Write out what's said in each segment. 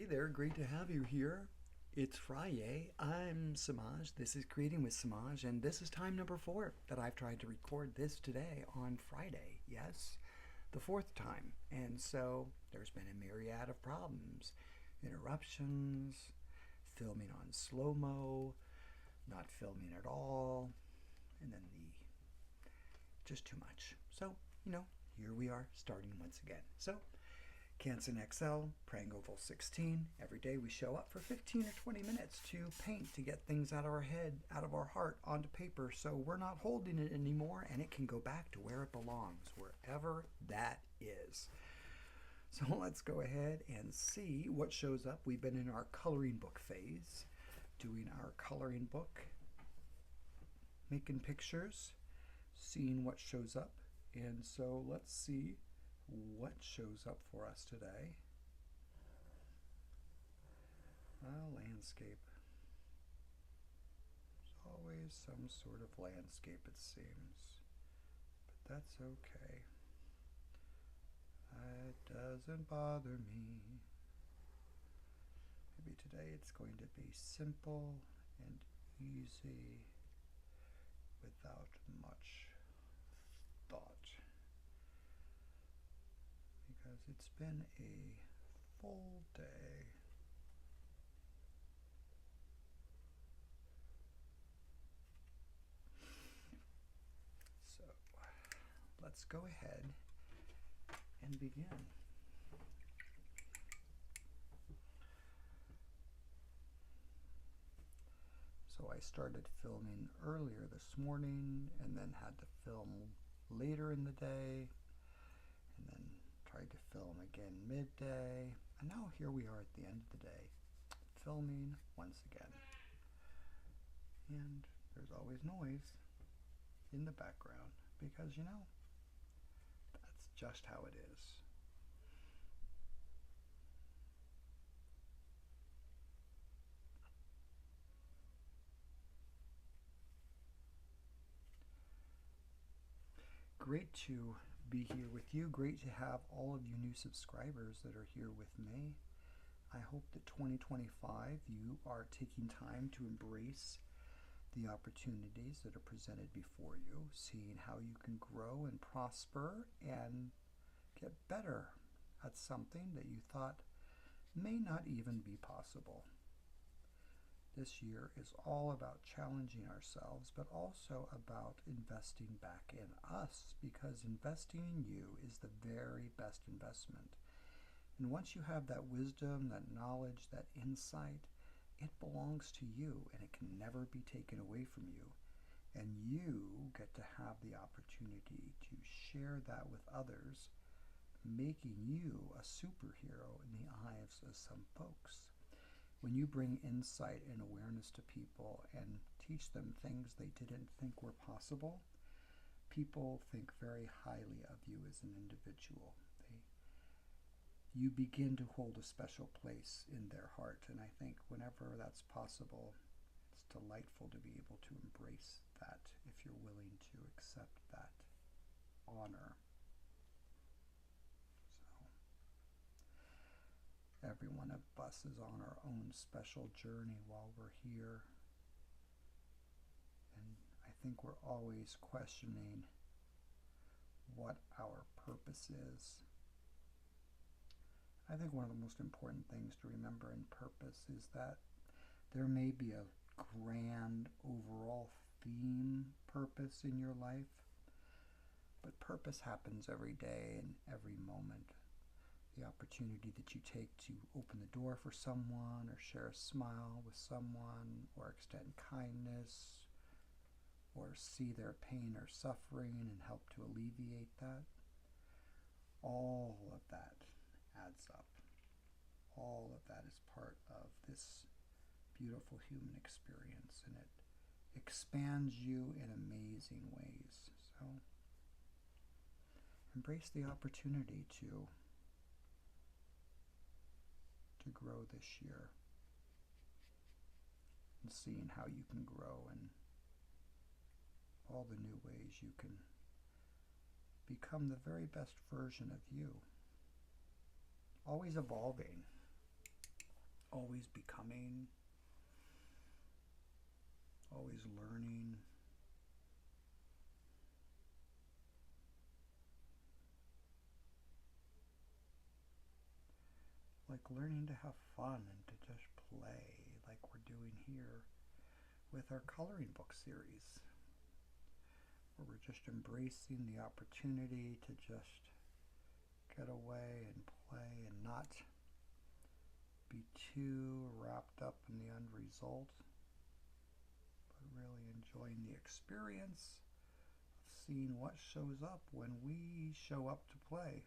Hey there, great to have you here. It's Friday. I'm Samaj. This is Creating with Samaj, and this is time number 4 that I've tried to record this today on Friday. Yes, the 4th time. And so there's been a myriad of problems, interruptions, filming on slow mo, not filming at all, and then the just too much. So, here we are starting once again. So, Canson XL, praying oval 16. Every day we show up for 15 or 20 minutes to paint, to get things out of our head, out of our heart, onto paper, so we're not holding it anymore and it can go back to where it belongs, wherever that is. So let's go ahead and see what shows up. We've been in our coloring book phase, doing our coloring book, making pictures, seeing what shows up. And so let's see what shows up for us today. Landscape. There's always some sort of landscape, it seems, but that's okay. It doesn't bother me. Maybe today it's going to be simple and easy without much thought, because it's been a full day. So let's go ahead and begin. So I started filming earlier this morning and then had to film later in the day, and then tried to film again midday, and now here we are at the end of the day, filming once again. And there's always noise in the background because, that's just how it is. Great to be here with you. Great to have all of you new subscribers that are here with me. I hope that 2025 you are taking time to embrace the opportunities that are presented before you, seeing how you can grow and prosper and get better at something that you thought may not even be possible. This year is all about challenging ourselves, but also about investing back in us, because investing in you is the very best investment. And once you have that wisdom, that knowledge, that insight, it belongs to you and it can never be taken away from you. And you get to have the opportunity to share that with others, making you a superhero in the eyes of some folks. When you bring insight and awareness to people and teach them things they didn't think were possible, people think very highly of you as an individual. You begin to hold a special place in their heart, and I think whenever that's possible, it's delightful to be able to embrace that if you're willing to accept that honor. Every one of us is on our own special journey while we're here. And I think we're always questioning what our purpose is. I think one of the most important things to remember in purpose is that there may be a grand overall theme purpose in your life, but purpose happens every day and every moment. The opportunity that you take to open the door for someone, or share a smile with someone, or extend kindness, or see their pain or suffering and help to alleviate that. All of that adds up. All of that is part of this beautiful human experience, and it expands you in amazing ways. So embrace the opportunity to grow this year, and seeing how you can grow and all the new ways you can become the very best version of you. Always evolving. always becoming, always learning. Like learning to have fun and to just play like we're doing here with our coloring book series, where we're just embracing the opportunity to just get away and play and not be too wrapped up in the end result, but really enjoying the experience of seeing what shows up when we show up to play.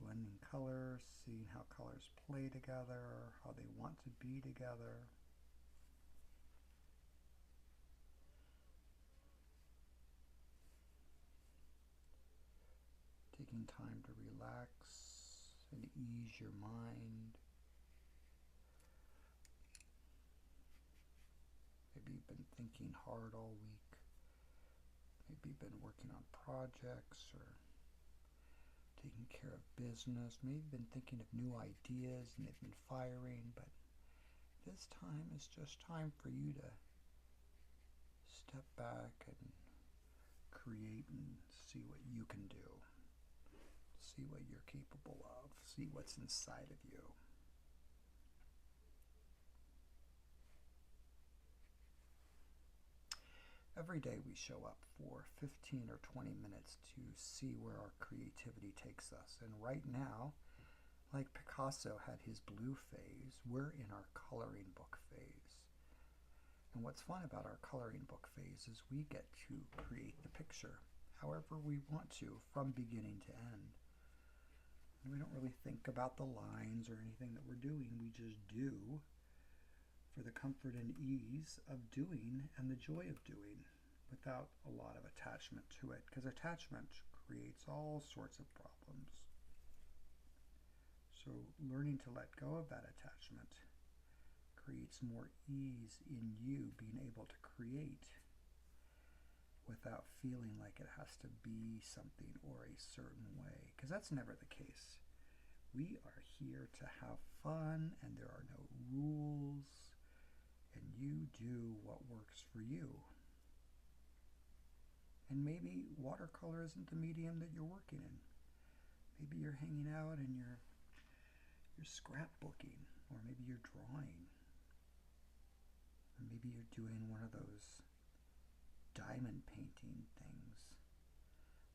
Blending colors, seeing how colors play together, how they want to be together. Taking time to relax and ease your mind. Maybe you've been thinking hard all week. Maybe you've been working on projects or taking care of business. Maybe you've been thinking of new ideas and they've been firing, but this time is just time for you to step back and create and see what you can do. See what you're capable of. See what's inside of you. Every day we show up for 15 or 20 minutes to see where our creativity takes us. And right now, like Picasso had his blue phase, we're in our coloring book phase. And what's fun about our coloring book phase is we get to create the picture however we want to from beginning to end. And we don't really think about the lines or anything that we're doing. We just do for the comfort and ease of doing and the joy of doing without a lot of attachment to it, because attachment creates all sorts of problems. So learning to let go of that attachment creates more ease in you being able to create without feeling like it has to be something or a certain way, because that's never the case. We are here to have fun and there are no rules, and you do what works for you. And maybe watercolor isn't the medium that you're working in. Maybe you're hanging out and you're scrapbooking, or maybe you're drawing, or maybe you're doing one of those diamond painting things.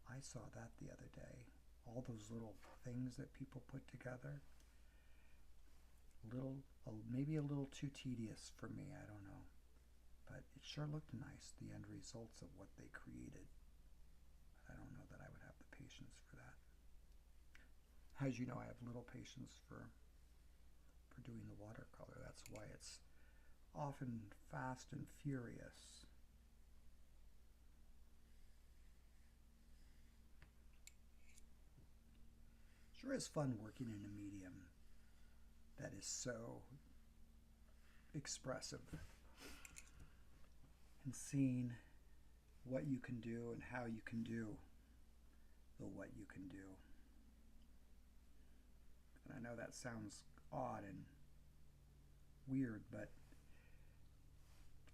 I saw that the other day. All those little things that people put together. Maybe a little too tedious for me, I don't know. But it sure looked nice, the end results of what they created. But I don't know that I would have the patience for that. As you know, I have little patience for doing the watercolor. That's why it's often fast and furious. Sure is fun working in a medium that is so expressive, and seeing what you can do and how you can do the what you can do. And I know that sounds odd and weird, but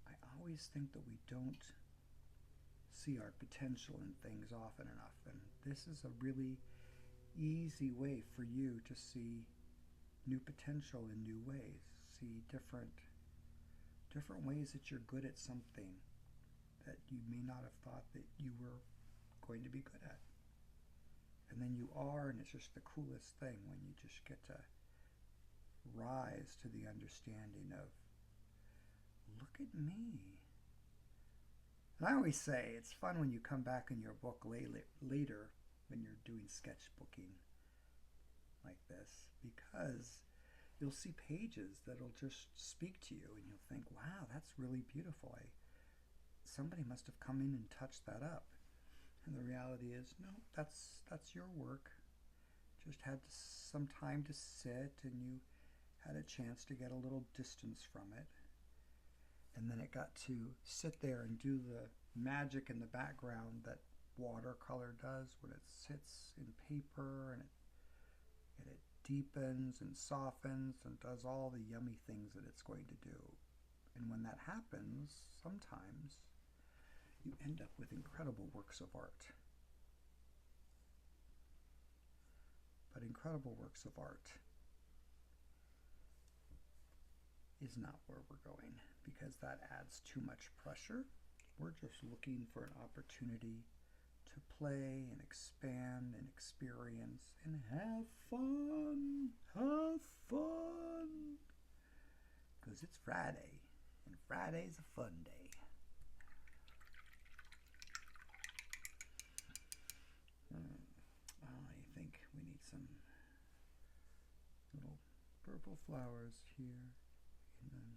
I always think that we don't see our potential in things often enough, and this is a really easy way for you to see new potential in new ways. See different ways that you're good at something that you may not have thought that you were going to be good at. And then you are, and it's just the coolest thing when you just get to rise to the understanding of, look at me. And I always say it's fun when you come back in your book later when you're doing sketchbooking like this, because you'll see pages that'll just speak to you and you'll think, wow, that's really beautiful. Somebody must have come in and touched that up. And the reality is, no, that's your work. Just had some time to sit, and you had a chance to get a little distance from it. And then it got to sit there and do the magic in the background that watercolor does when it sits in paper, and it deepens and softens and does all the yummy things that it's going to do. And when that happens, sometimes you end up with incredible works of art. But incredible works of art is not where we're going, because that adds too much pressure. We're just looking for an opportunity to play and expand and experience and have fun. Have fun. Because it's Friday, and Friday's a fun day. I think we need some little purple flowers here. And then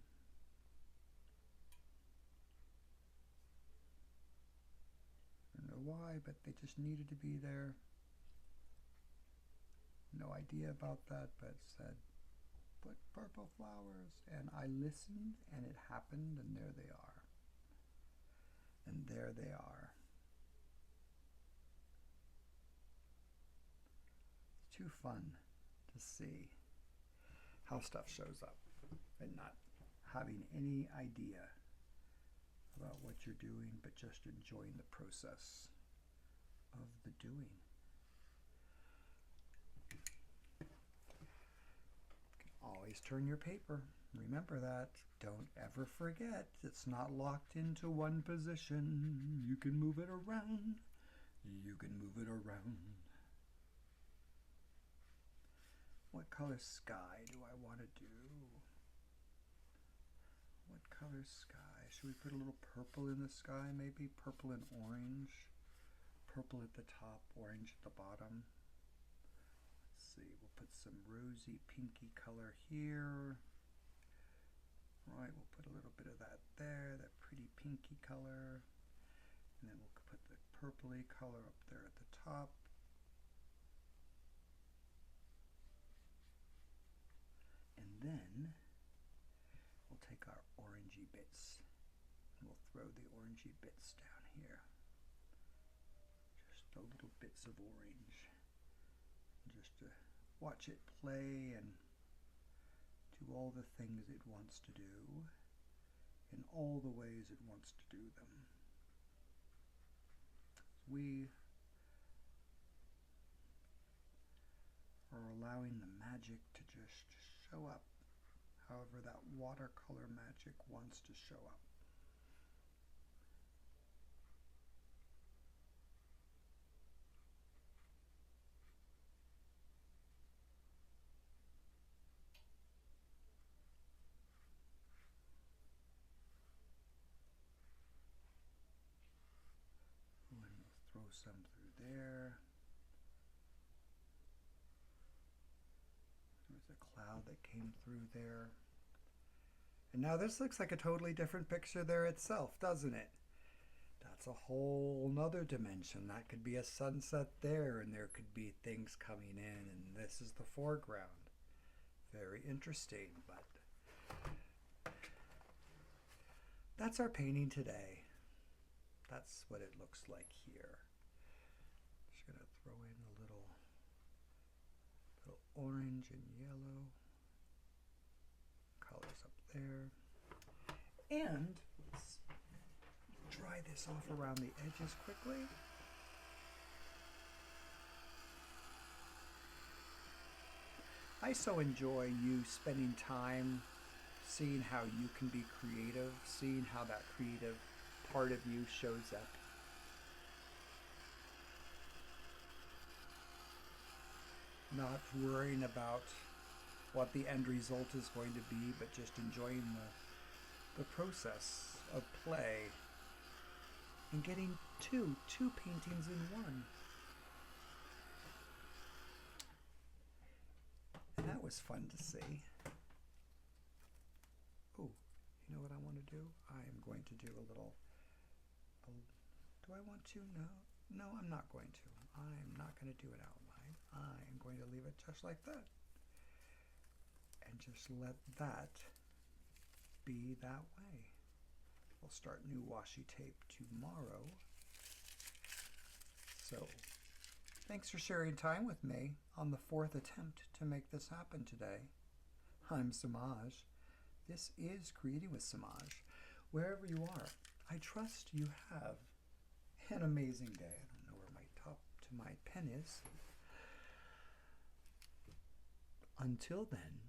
I don't know why, but they just needed to be there. No idea about that, but said, put purple flowers. And I listened, and it happened, and there they are. And there they are. It's too fun to see how stuff shows up and not having any idea about what you're doing, but just enjoying the process of the doing. Always turn your paper. Remember that. Don't ever forget, it's not locked into one position. You can move it around. You can move it around. What color sky do I want to do? What color sky? Should we put a little purple in the sky, maybe? Purple and orange. Purple at the top, orange at the bottom. Let's see, we'll put some rosy pinky color here. All right, we'll put a little bit of that there, that pretty pinky color. And then we'll put the purpley color up there at the top. And then we'll take our orangey bits and we'll throw the orangey bits down here. Just the little bits of orange. Just to watch it play and do all the things it wants to do in all the ways it wants to do them. We are allowing the magic to just show up however that watercolor magic wants to show up. And we'll throw some through there. There's a cloud that came through there. And now this looks like a totally different picture there itself, doesn't it? That's a whole nother dimension. That could be a sunset there, and there could be things coming in, and this is the foreground. Very interesting, but that's our painting today. That's what it looks like here. Just gonna throw in a little orange and yellow colors up there. And let's dry this off around the edges quickly. I so enjoy you spending time seeing how you can be creative, seeing how that creative part of you shows up. Not worrying about what the end result is going to be, but just enjoying the process of play and getting two paintings in one. And that was fun to see. Oh, you know what I want to do? I am going to do a little, do I want to? No, I'm not going to. I'm not going to do an outline. I am going to leave it just like that. And just let that be that way. We'll start new washi tape tomorrow. So Thanks for sharing time with me on the fourth attempt to make this happen today. I'm Samaj. This is Creating with Samaj. Wherever you are, I trust you have an amazing day. I don't know where my top to my pen is. Until then,